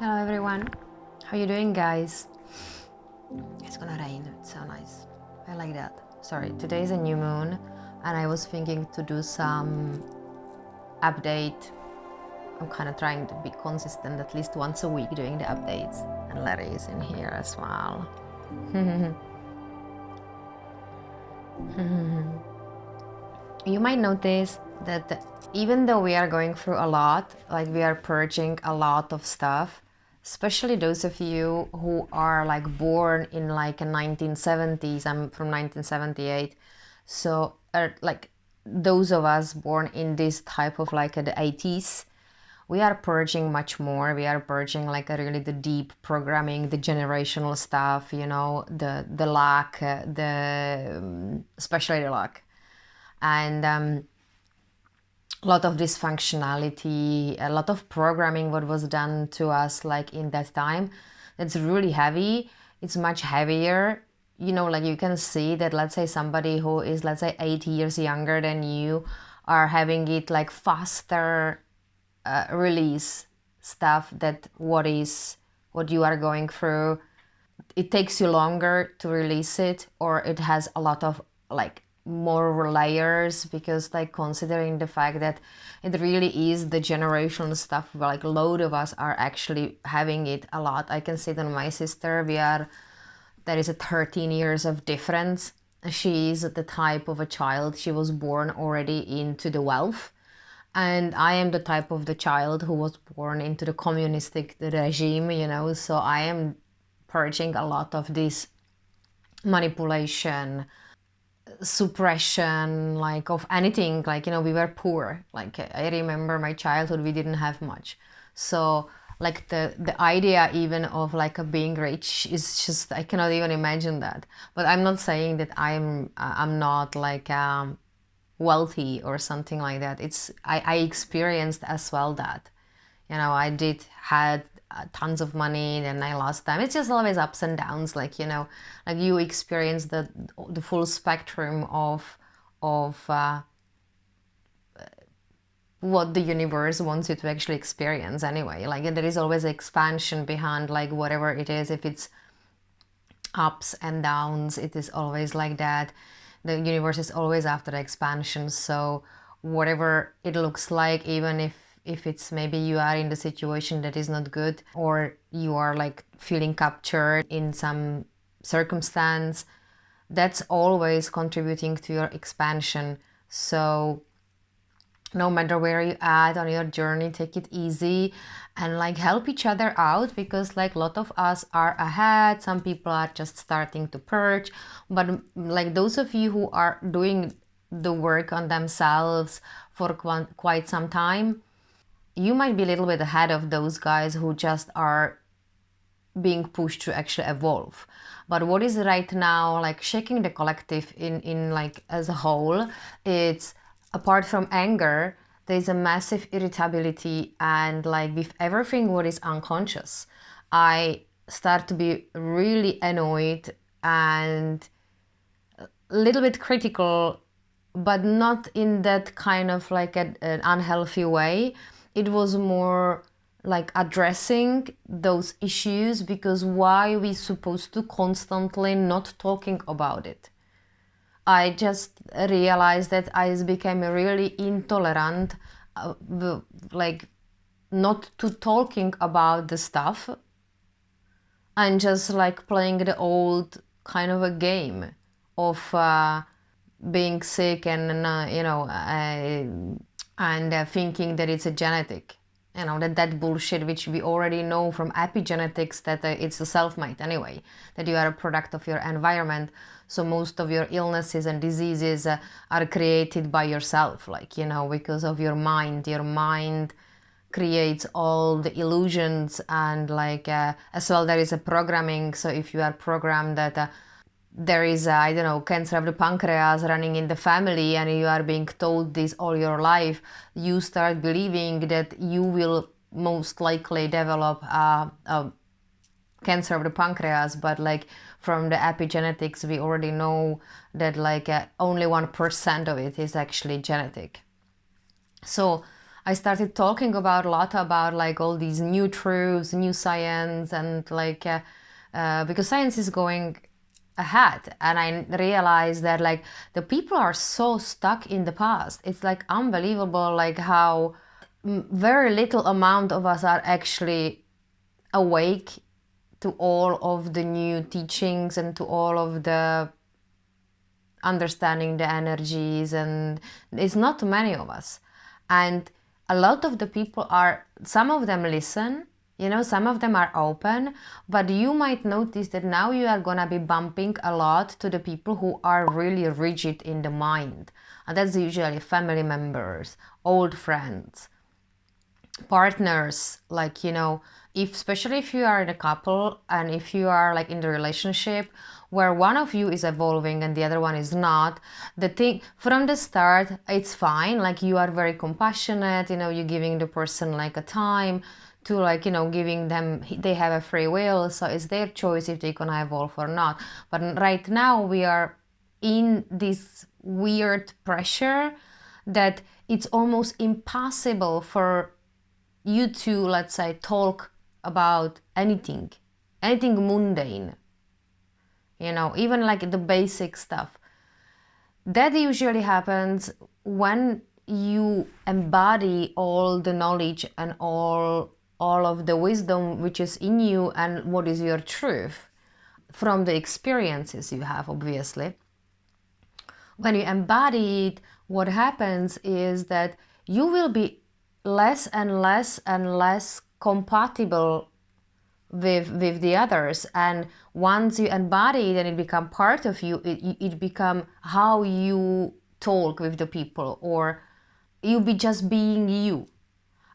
Hello everyone, how you doing guys? It's gonna rain, it's so nice. I like that. Sorry, today is a new moon and I was thinking to do some update. I'm kind of trying to be consistent at least once a week doing the updates, and Larry is in here as well. You might notice that even though we are going through a lot, like we are purging a lot of stuff, especially those of you who are like born in like a 1970s. I'm from 1978, so like those of us born in this type of like the 80s, we are purging much more. We are purging like a really the deep programming, the generational stuff, you know, the lack, especially the lack, and a lot of dysfunctionality, a lot of programming what was done to us like in that time. It's really heavy. It's much heavier. You know, like you can see that, let's say somebody who is, let's say 8 years younger than you are having it like faster release stuff that what you are going through. It takes you longer to release it, or it has a lot of like more layers, because like considering the fact that it really is the generational stuff, like a load of us are actually having it a lot. I can see that my sister, there is a 13 years of difference. She is the type of a child, she was born already into the wealth, and I am the type of the child who was born into the communistic regime, you know, so I am purging a lot of this manipulation, suppression, like of anything. Like, you know, we were poor. Like I remember my childhood, we didn't have much. So like the idea even of like a being rich is just, I cannot even imagine that. But I'm not saying that I'm not like wealthy or something like that. It's I experienced as well that, you know, I did had tons of money, then I lost them. It's just always ups and downs, like, you know, like you experience the full spectrum of what the universe wants you to actually experience anyway. Like there is always expansion behind like whatever it is. If it's ups and downs, it is always like that. The universe is always after expansion. So whatever it looks like, even if it's maybe you are in the situation that is not good, or you are like feeling captured in some circumstance, that's always contributing to your expansion. So no matter where you at on your journey, take it easy and like help each other out, because like a lot of us are ahead, some people are just starting to purge, but like those of you who are doing the work on themselves for quite some time, you might be a little bit ahead of those guys who just are being pushed to actually evolve. But what is right now like shaking the collective in like as a whole, it's apart from anger, there's a massive irritability, and like with everything what is unconscious, I start to be really annoyed and a little bit critical, but not in that kind of like an unhealthy way. It was more like addressing those issues, because why we supposed to constantly not talking about it? I just realized that I became really intolerant, like not to talking about the stuff, and just like playing the old kind of a game of being sick and thinking that it's a genetic, you know, that bullshit which we already know from epigenetics, that it's a self-made anyway, that you are a product of your environment. So most of your illnesses and diseases are created by yourself, like, you know, because of your mind. Your mind creates all the illusions, and like as well there is a programming. So if you are programmed that there is I don't know, cancer of the pancreas running in the family, and you are being told this all your life, you start believing that you will most likely develop a cancer of the pancreas. But like from the epigenetics, we already know that like only 1% of it is actually genetic. So I started talking about a lot about like all these new truths, new science, and like because science is going ahead, and I realized that like the people are so stuck in the past. It's like unbelievable, like how very little amount of us are actually awake to all of the new teachings and to all of the understanding the energies, and it's not many of us. And a lot of the people are, some of them listen, you know, some of them are open, but you might notice that now you are gonna be bumping a lot to the people who are really rigid in the mind, and that's usually family members, old friends, partners, like, you know, if especially if you are in a couple and if you are like in the relationship where one of you is evolving and the other one is not, the thing from the start, it's fine, like you are very compassionate, you know, you're giving the person like a time to, like, you know, giving them, they have a free will, so it's their choice if they're gonna evolve or not. But right now we are in this weird pressure that it's almost impossible for you to, let's say, talk about anything mundane, you know, even like the basic stuff. That usually happens when you embody all the knowledge and all of the wisdom which is in you and what is your truth from the experiences you have, obviously. When you embody it, what happens is that you will be less and less and less compatible with the others, and once you embody it and it become part of you, it become how you talk with the people, or you be just being you.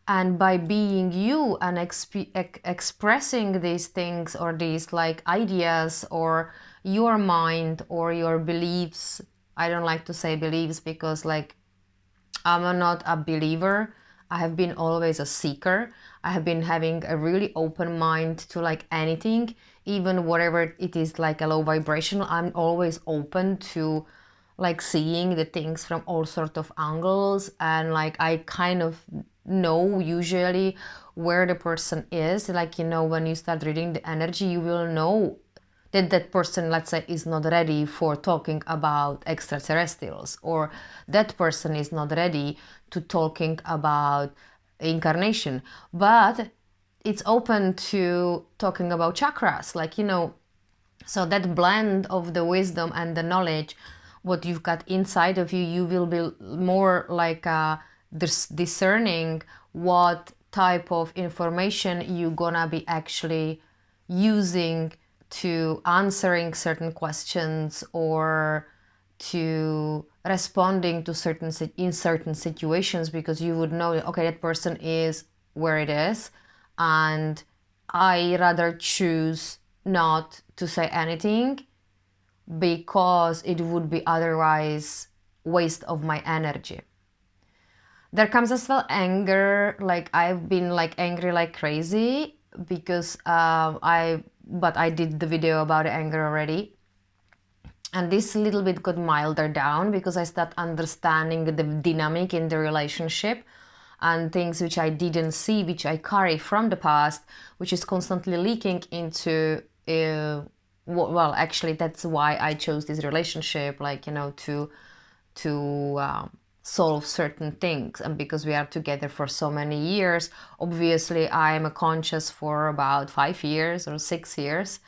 And by being you and expressing these things or these like ideas or your mind or your beliefs, I don't like to say beliefs because like I'm not a believer. I have been always a seeker. I have been having a really open mind to like anything, even whatever it is, like a low vibrational. I'm always open to like seeing the things from all sort of angles, and like I kind of know usually where the person is. Like, you know, when you start reading the energy, you will know that that person, let's say, is not ready for talking about extraterrestrials, or that person is not ready to talking about incarnation, but it's open to talking about chakras, like, you know. So that blend of the wisdom and the knowledge, what you've got inside of you, you will be more like discerning what type of information you're gonna be actually using to answering certain questions or to responding to certain in certain situations, because you would know, okay, that person is where it is, and I rather choose not to say anything because it would be otherwise waste of my energy. There comes as well anger, like I've been like angry like crazy because but I did the video about anger already, and this little bit got milder down because I start understanding the dynamic in the relationship and things which I didn't see, which I carry from the past, which is constantly leaking into well, actually that's why I chose this relationship, like, you know, to solve certain things. And because we are together for so many years, obviously I am conscious for about 5 years or 6 years,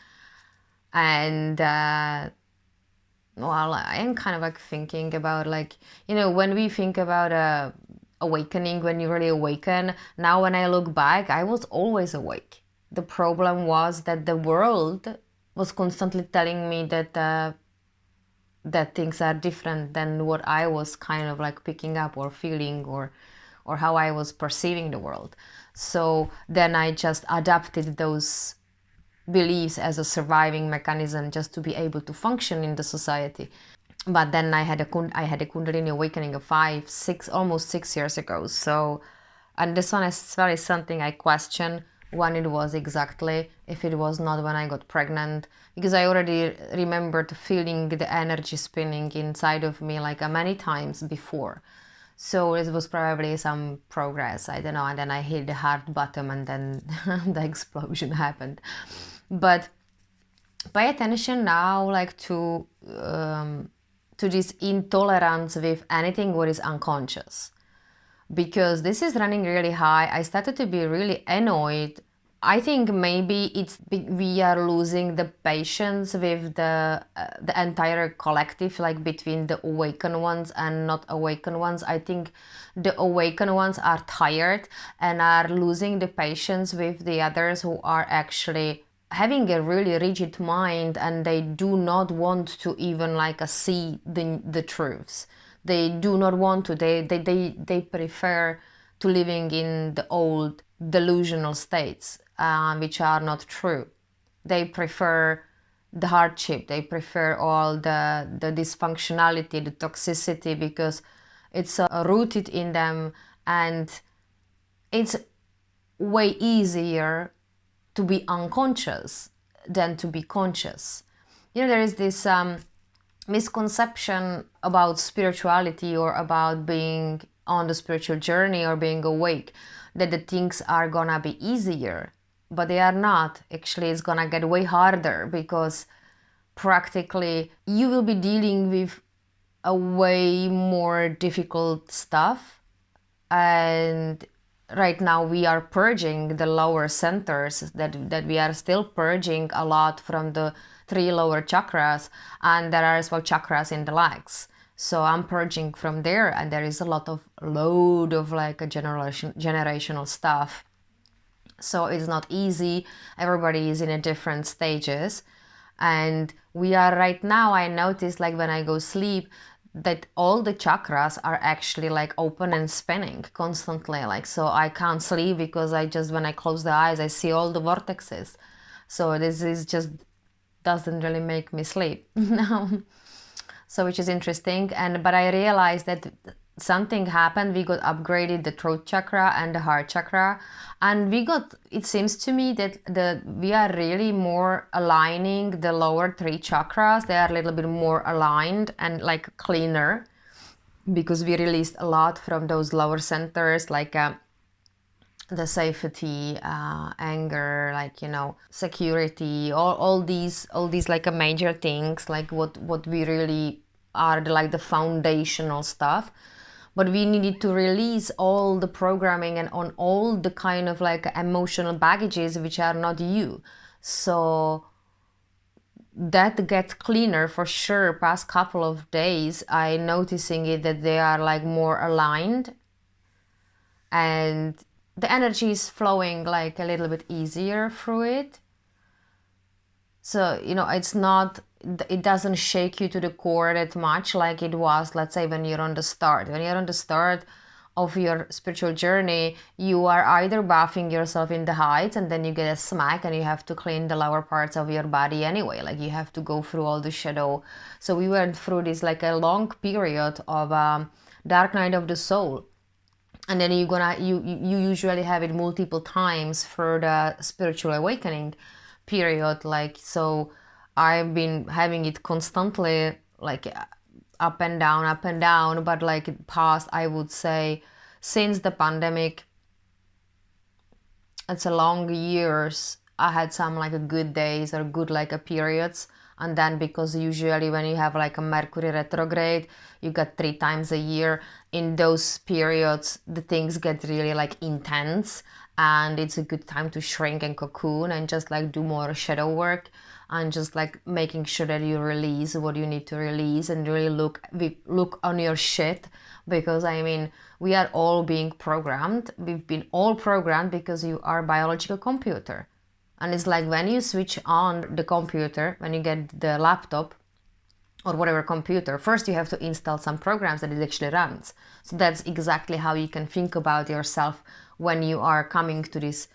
and well, I am kind of like thinking about, like, you know, when we think about awakening, when you really awaken, now when I look back, I was always awake. The problem was that the world was constantly telling me that things are different than what I was kind of like picking up or feeling, or how I was perceiving the world. So then I just adapted those beliefs as a surviving mechanism just to be able to function in the society. But then I had a Kundalini awakening of 5, 6, almost 6 years ago. So, and this one is really something I question when it was exactly, if it was not when I got pregnant, because I already remembered feeling the energy spinning inside of me like many times before. So it was probably some progress, I don't know, and then I hit the hard bottom and then the explosion happened. But pay attention now, like to this intolerance with anything what is unconscious, because this is running really high. I started to be really annoyed. I think maybe we are losing the patience with the entire collective, like between the awakened ones and not awakened ones. I think the awakened ones are tired and are losing the patience with the others who are actually having a really rigid mind, and they do not want to even like see the truths. They do not want to. They prefer to living in the old delusional states, which are not true. They prefer the hardship. They prefer all the dysfunctionality, the toxicity, because it's rooted in them, and it's way easier to be unconscious than to be conscious. You know, there is this misconception about spirituality or about being on the spiritual journey or being awake, that the things are gonna be easier, but they are not. Actually, it's gonna get way harder, because practically you will be dealing with a way more difficult stuff. And right now we are purging the lower centers, that we are still purging a lot from the 3 lower chakras, and there are as well chakras in the legs. So I'm purging from there, and there is a load of like a generational stuff. So it's not easy. Everybody is in a different stages, and we are right now, I notice, like when I go sleep, that all the chakras are actually like open and spinning constantly. Like, so I can't sleep because I just, when I close the eyes, I see all the vortexes. So this is just doesn't really make me sleep. No. So which is interesting. And but I realized that something happened. We got upgraded the throat chakra and the heart chakra, and we got, it seems to me that we are really more aligning the lower 3 chakras. They are a little bit more aligned and like cleaner, because we released a lot from those lower centers, like the safety, anger, like, you know, security, all these like a major things, like what we really are like the foundational stuff. But we needed to release all the programming and on all the kind of like emotional baggages which are not you. So that gets cleaner for sure. Past couple of days I noticing it, that they are like more aligned, and the energy is flowing like a little bit easier through it. So, you know, it's not, it doesn't shake you to the core that much like it was, let's say, when you're on the start. When you're on the start of your spiritual journey, you are either bathing yourself in the heights, and then you get a smack and you have to clean the lower parts of your body anyway. Like, you have to go through all the shadow. So we went through this like a long period of dark night of the soul. And then you usually have it multiple times for the spiritual awakening period. Like, so I've been having it constantly, like up and down, but like past, I would say, since the pandemic, it's a long years. I had some like a good days or good like a periods, and then because usually when you have like a Mercury retrograde, you get 3 times a year. In those periods, the things get really like intense, and it's a good time to shrink and cocoon and just like do more shadow work, and just like making sure that you release what you need to release, and really look on your shit. Because I mean, we are all being programmed. We've been all programmed because you are a biological computer. And it's like when you switch on the computer, when you get the laptop or whatever computer, first you have to install some programs that it actually runs. So that's exactly how you can think about yourself when you are coming to this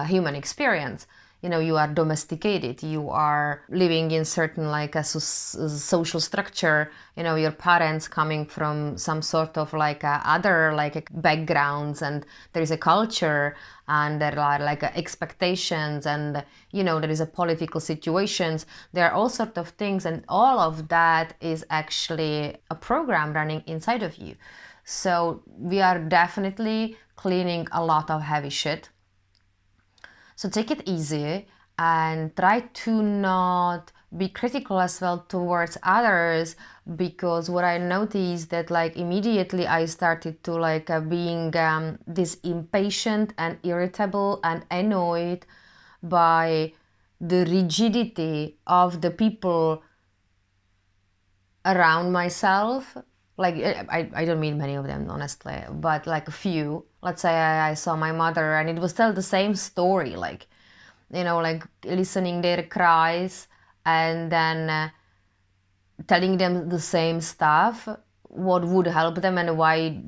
human experience. You know, you are domesticated, you are living in certain like a social structure. You know, your parents coming from some sort of like other like backgrounds, and there is a culture, and there are like expectations, and you know, there is a political situations, there are all sorts of things, and all of that is actually a program running inside of you. So we are definitely cleaning a lot of heavy shit. So take it easy and try to not be critical as well towards others, because what I noticed that like immediately I started to like being this impatient and irritable and annoyed by the rigidity of the people around myself. Like I don't mean many of them honestly, but like a few. Let's say I saw my mother and it was still the same story, like, you know, like listening their cries and then telling them the same stuff, what would help them and why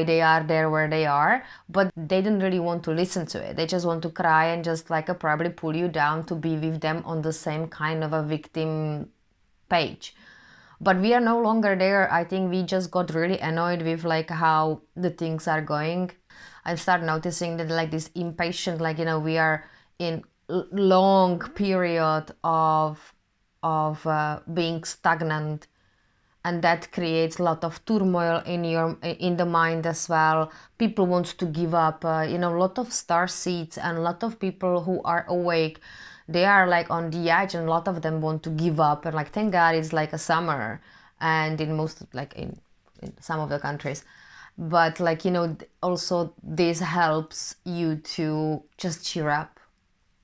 they are there where they are, but they didn't really want to listen to it. They just want to cry and just like probably pull you down to be with them on the same kind of a victim page. But we are no longer there. I think we just got really annoyed with like how the things are going. I start noticing that like this impatient, like, you know, we are in long period of being stagnant, and that creates a lot of turmoil in the mind as well. People want to give up, you know, a lot of star seeds and a lot of people who are awake, they are like on the edge, and a lot of them want to give up. And like, thank God it's like a summer, and in most, like in some of the countries, but like, you know, also this helps you to just cheer up.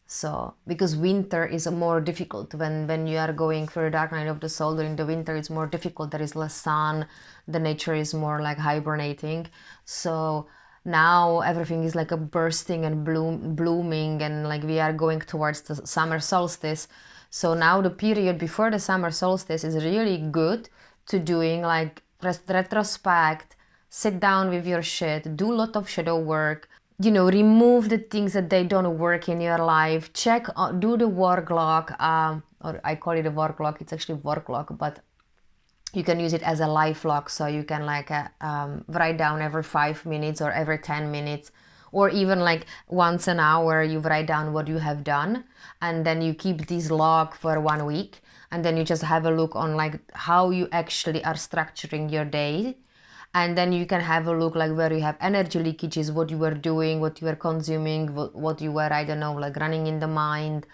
So because winter is more difficult when you are going through the dark night of the soul. During the winter it's more difficult, there is less sun, the nature is more like hibernating. So now everything is like a bursting and blooming, and like we are going towards the summer solstice. So now the period before the summer solstice is really good to doing like retrospect, sit down with your shit, do a lot of shadow work, you know, remove the things that they don't work in your life, check, do the work log, or I call it a work log, it's actually work log, but you can use it as a life log. So you can like write down every 5 minutes or every 10 minutes, or even like once an hour, you write down what you have done, and then you keep this log for 1 week, and then you just have a look on like how you actually are structuring your day. And then you can have a look like where you have energy leakages, what you were doing, what you were consuming, what you were, I don't know, like running in the mind.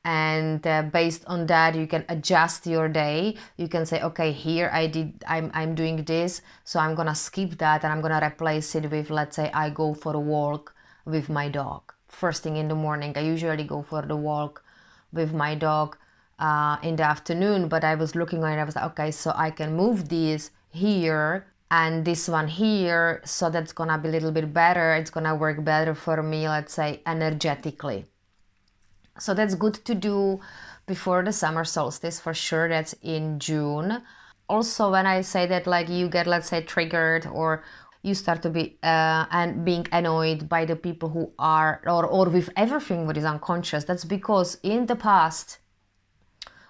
And based on that you can adjust your day. You can say, okay, here I'm doing this, so I'm gonna skip that and I'm gonna replace it with, let's say I go for a walk with my dog first thing in the morning. I usually go for the walk with my dog in the afternoon, but I was looking at it, I was like, okay, so I can move this here and this one here, so that's gonna be a little bit better, it's gonna work better for me, let's say energetically. So that's good to do before the summer solstice for sure. That's in June. Also, when I say that like you get, let's say, triggered, or you start to be and being annoyed by the people who are, or with everything what is unconscious, that's because in the past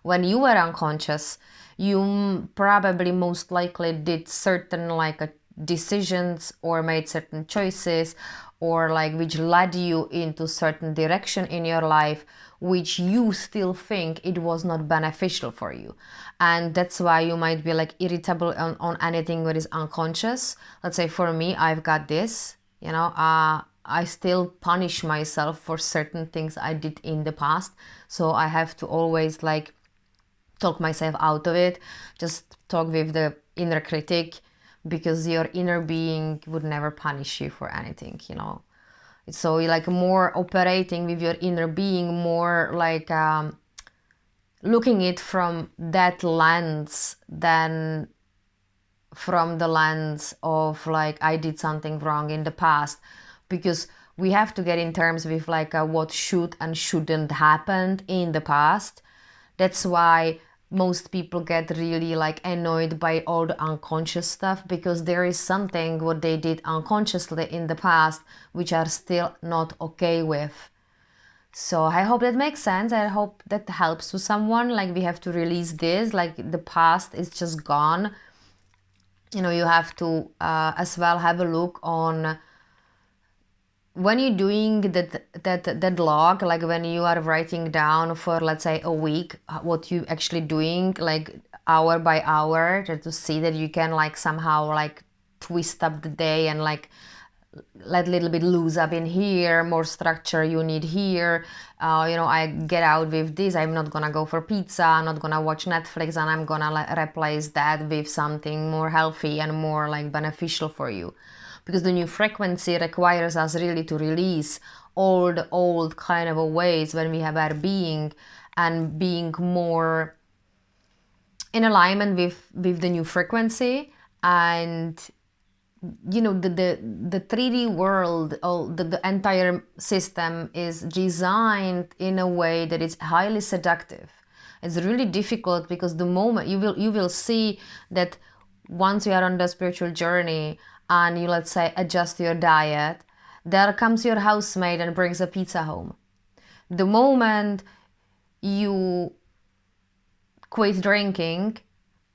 when you were unconscious, you probably most likely did certain like decisions or made certain choices, or like which led you into certain direction in your life, which you still think it was not beneficial for you. And that's why you might be like irritable on anything that is unconscious. Let's say for me, I've got this, you know, I still punish myself for certain things I did in the past. So I have to always like talk myself out of it, just talk with the inner critic, because your inner being would never punish you for anything, you know. So you're like more operating with your inner being, more like looking it from that lens than from the lens of like I did something wrong in the past, because we have to get in terms with like what should and shouldn't happen in the past. That's why most people get really like annoyed by all the unconscious stuff, because there is something what they did unconsciously in the past which are still not okay with. So I hope that makes sense. I hope that helps to someone. Like we have to release this, like the past is just gone. You know, you have to as well have a look on when you're doing that log, like when you are writing down for, let's say, a week what you actually doing, like hour by hour, just to see that you can like somehow like twist up the day and like let a little bit loose up in here, more structure you need here. I get out with this, I'm not gonna go for pizza, I'm not gonna watch Netflix, and I'm gonna replace that with something more healthy and more like beneficial for you. Because the new frequency requires us really to release all the old kind of ways when we have our being, and being more in alignment with the new frequency. And the 3D world, the entire system is designed in a way that is highly seductive. It's really difficult, because the moment you will see that once you are on the spiritual journey and you, let's say, adjust your diet, there comes your housemaid and brings a pizza home. The moment you quit drinking,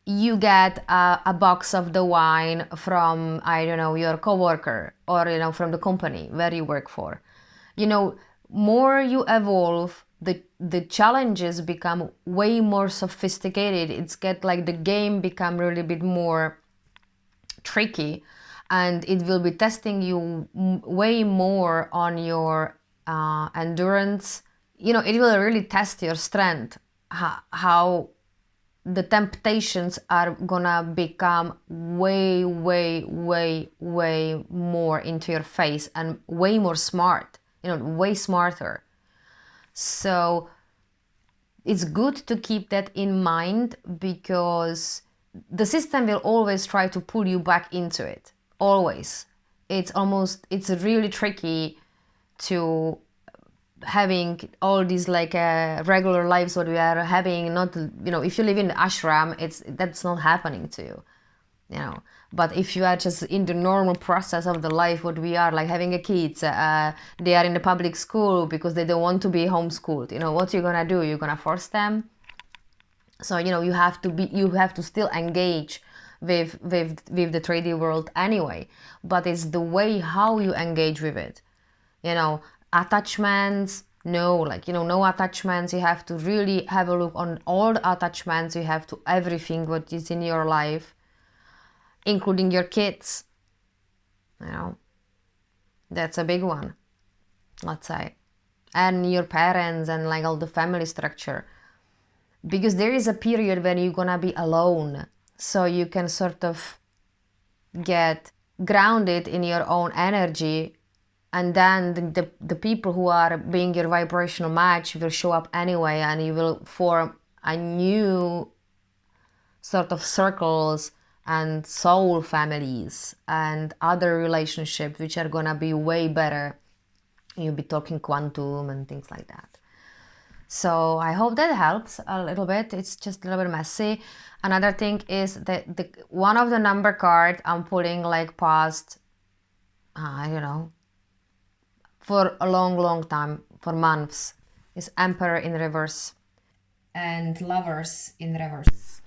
you get a box of the wine from, I don't know, your coworker, or from the company where you work for. More you evolve, the challenges become way more sophisticated. It's get like the game become really bit more tricky, and it will be testing you way more on your endurance. It will really test your strength, how the temptations are gonna become way, way, way, way more into your face, and way more smart, way smarter. So it's good to keep that in mind, because the system will always try to pull you back into it. Always. It's really tricky to having all these like regular lives what we are having. Not, if you live in the ashram, that's not happening to you, but if you are just in the normal process of the life what we are, like having a kids, they are in the public school because they don't want to be homeschooled, what you're gonna do? You're gonna force them. So you have to still engage with the 3D world anyway, but it's the way how you engage with it. Attachments, no attachments. You have to really have a look on all the attachments you have to everything what is in your life, including your kids. That's a big one, let's say, and your parents, and like all the family structure, because there is a period when you're gonna be alone, so you can sort of get grounded in your own energy. And then the people who are being your vibrational match will show up anyway, and you will form a new sort of circles and soul families and other relationships which are gonna be way better. You'll be talking quantum and things like that. So I hope that helps a little bit. It's just a little bit messy. Another thing is that one of the number card I'm pulling like past, for a long time, for months, is Emperor in reverse and Lovers in reverse.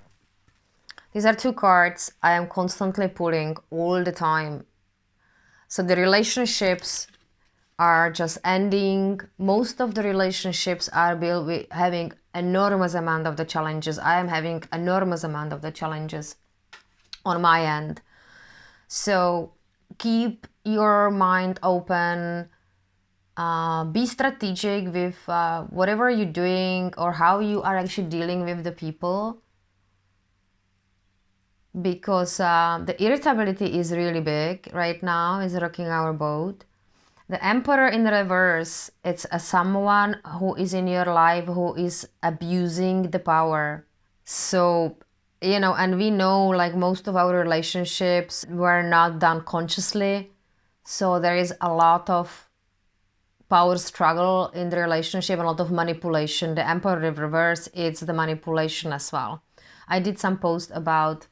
These are two cards I am constantly pulling all the time. So the relationships are just ending. Most of the relationships are having enormous amount of the challenges. I am having enormous amount of the challenges on my end. So keep your mind open. Be strategic with whatever you're doing or how you are actually dealing with the people, because the irritability is really big right now, is rocking our boat. The Emperor in reverse, it's someone who is in your life who is abusing the power. So, and we know like most of our relationships were not done consciously. So there is a lot of power struggle in the relationship, a lot of manipulation. The Emperor in reverse, it's the manipulation as well. I did some post about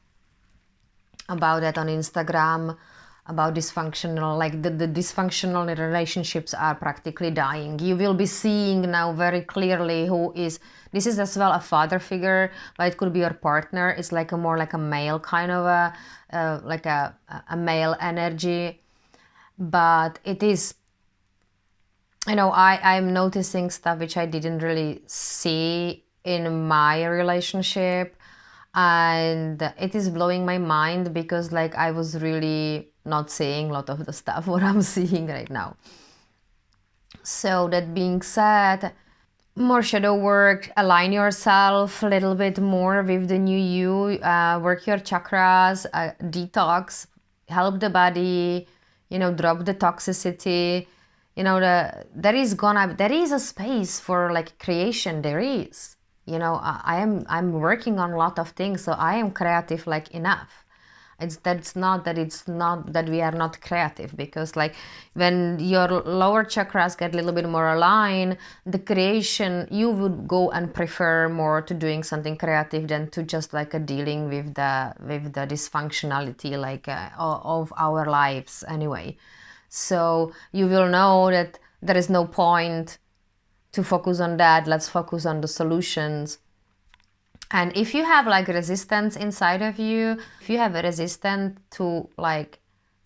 that on Instagram, about dysfunctional, like the dysfunctional relationships are practically dying. You will be seeing now very clearly this is as well a father figure, but it could be your partner. It's like more like a male kind of a male energy, but it is, I'm noticing stuff which I didn't really see in my relationship. and it is blowing my mind because like I was really not seeing a lot of the stuff what I'm seeing right now. So that being said, more shadow work, align yourself a little bit more with the new you, work your chakras, detox, help the body, you know, drop the toxicity. You know, there is a space for like creation. There is, you know, I'm working on a lot of things, so I am creative like enough. It's not that we are not creative, because like when your lower chakras get a little bit more aligned, the creation, you would go and prefer more to doing something creative than to just like dealing with the dysfunctionality like of our lives anyway. So you will know that there is no point to focus on that. Let's focus on the solutions. And if you have like resistance inside of you, if you have a resistance to like,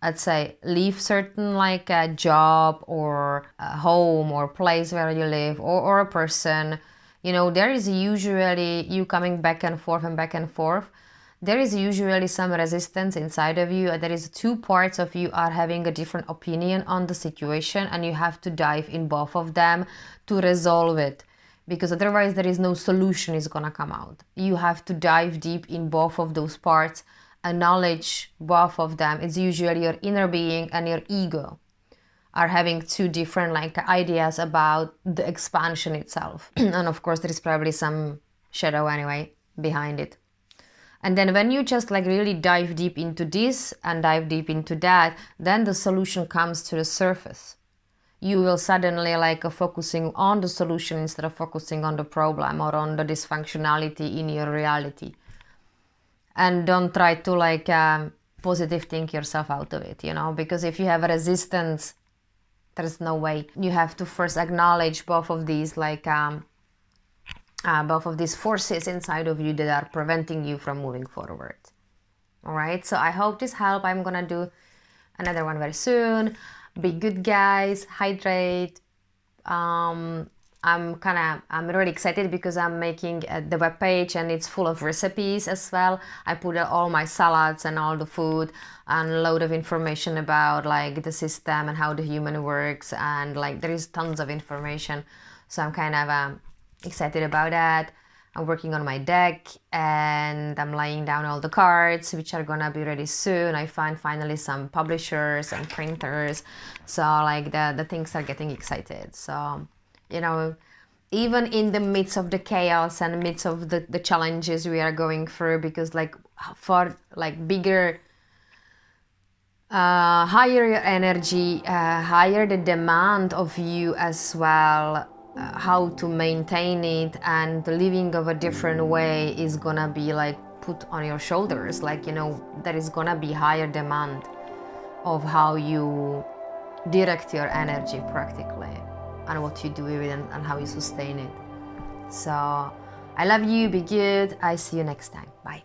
let's say, leave certain like a job or a home or place where you live, or a person, you know, there is usually you coming back and forth and back and forth. There is usually some resistance inside of you. There is two parts of you are having a different opinion on the situation, and you have to dive in both of them to resolve it, because otherwise there is no solution is gonna come out. You have to dive deep in both of those parts, acknowledge both of them. It's usually your inner being and your ego are having two different like ideas about the expansion itself. And of course there is probably some shadow anyway behind it. And then when you just like really dive deep into this and dive deep into that, then the solution comes to the surface. You will suddenly like focusing on the solution instead of focusing on the problem or on the dysfunctionality in your reality. And don't try to like positive think yourself out of it, you know, because if you have a resistance, there's no way. You have to first acknowledge both of these like both of these forces inside of you that are preventing you from moving forward. All right, so I hope this helped. I'm gonna do another one very soon. Be good, guys. Hydrate. I'm really excited because I'm making the webpage, and it's full of recipes as well. I put all my salads and all the food and a load of information about like the system and how the human works, and like there is tons of information. So I'm kind of excited about that. I'm working on my deck, and I'm laying down all the cards, which are gonna be ready soon. I find finally some publishers and printers, so like the things are getting excited. So, you know, even in the midst of the chaos and midst of the challenges we are going through, because like for like bigger, higher your energy, higher the demand of you as well. How to maintain it and living of a different way is gonna be like put on your shoulders. Like, you know, there is gonna be higher demand of how you direct your energy practically, and what you do with it, and how you sustain it. So I love you. Be good. I see you next time. Bye.